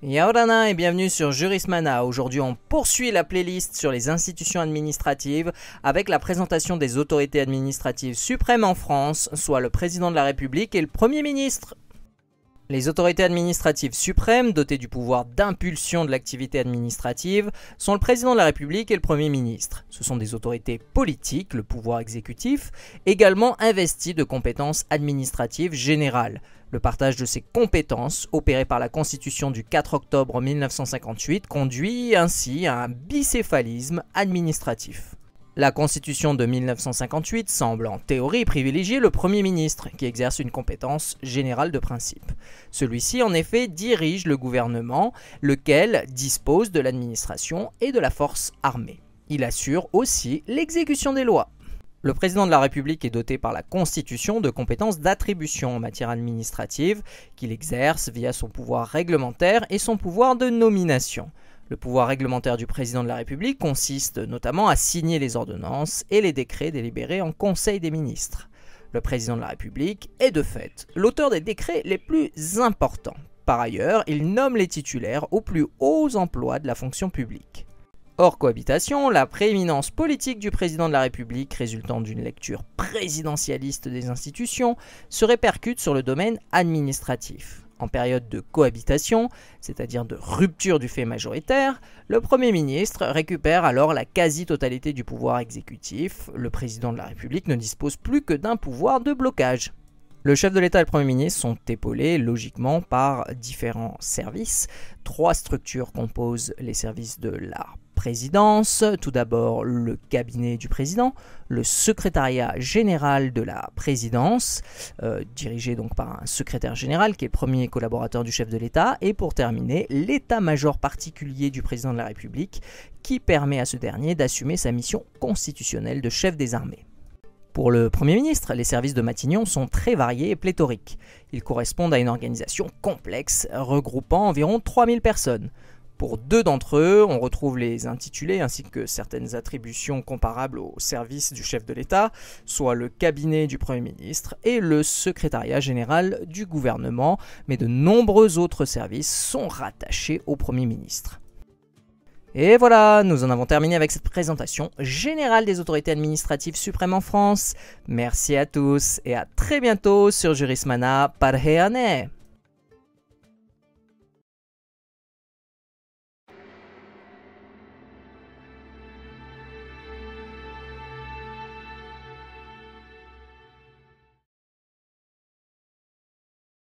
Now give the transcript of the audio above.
Yaorana et bienvenue sur Jurismana. Aujourd'hui on poursuit la playlist sur les institutions administratives avec la présentation des autorités administratives suprêmes en France, soit le président de la République et le Premier ministre. Les autorités administratives suprêmes, dotées du pouvoir d'impulsion de l'activité administrative, sont le président de la République et le Premier ministre. Ce sont des autorités politiques, le pouvoir exécutif, également investies de compétences administratives générales. Le partage de ces compétences, opéré par la Constitution du 4 octobre 1958, conduit ainsi à un bicéphalisme administratif. La Constitution de 1958 semble en théorie privilégier le Premier ministre, qui exerce une compétence générale de principe. Celui-ci, en effet, dirige le gouvernement, lequel dispose de l'administration et de la force armée. Il assure aussi l'exécution des lois. Le président de la République est doté par la Constitution de compétences d'attribution en matière administrative, qu'il exerce via son pouvoir réglementaire et son pouvoir de nomination. Le pouvoir réglementaire du président de la République consiste notamment à signer les ordonnances et les décrets délibérés en Conseil des ministres. Le président de la République est de fait l'auteur des décrets les plus importants. Par ailleurs, il nomme les titulaires aux plus hauts emplois de la fonction publique. Hors cohabitation, la prééminence politique du président de la République, résultant d'une lecture présidentialiste des institutions, se répercute sur le domaine administratif. En période de cohabitation, c'est-à-dire de rupture du fait majoritaire, le Premier ministre récupère alors la quasi-totalité du pouvoir exécutif. Le président de la République ne dispose plus que d'un pouvoir de blocage. Le chef de l'État et le Premier ministre sont épaulés logiquement par différents services. 3 structures composent les services de la présidence. Tout d'abord le cabinet du président, le secrétariat général de la présidence, dirigé donc par un secrétaire général qui est le premier collaborateur du chef de l'État, et pour terminer l'état-major particulier du président de la République qui permet à ce dernier d'assumer sa mission constitutionnelle de chef des armées. Pour le Premier ministre, les services de Matignon sont très variés et pléthoriques. Ils correspondent à une organisation complexe regroupant environ 3000 personnes. Pour 2 d'entre eux, on retrouve les intitulés ainsi que certaines attributions comparables au service du chef de l'État, soit le cabinet du Premier ministre et le secrétariat général du gouvernement, mais de nombreux autres services sont rattachés au Premier ministre. Et voilà, nous en avons terminé avec cette présentation générale des autorités administratives suprêmes en France. Merci à tous et à très bientôt sur Jurismana. Parheane!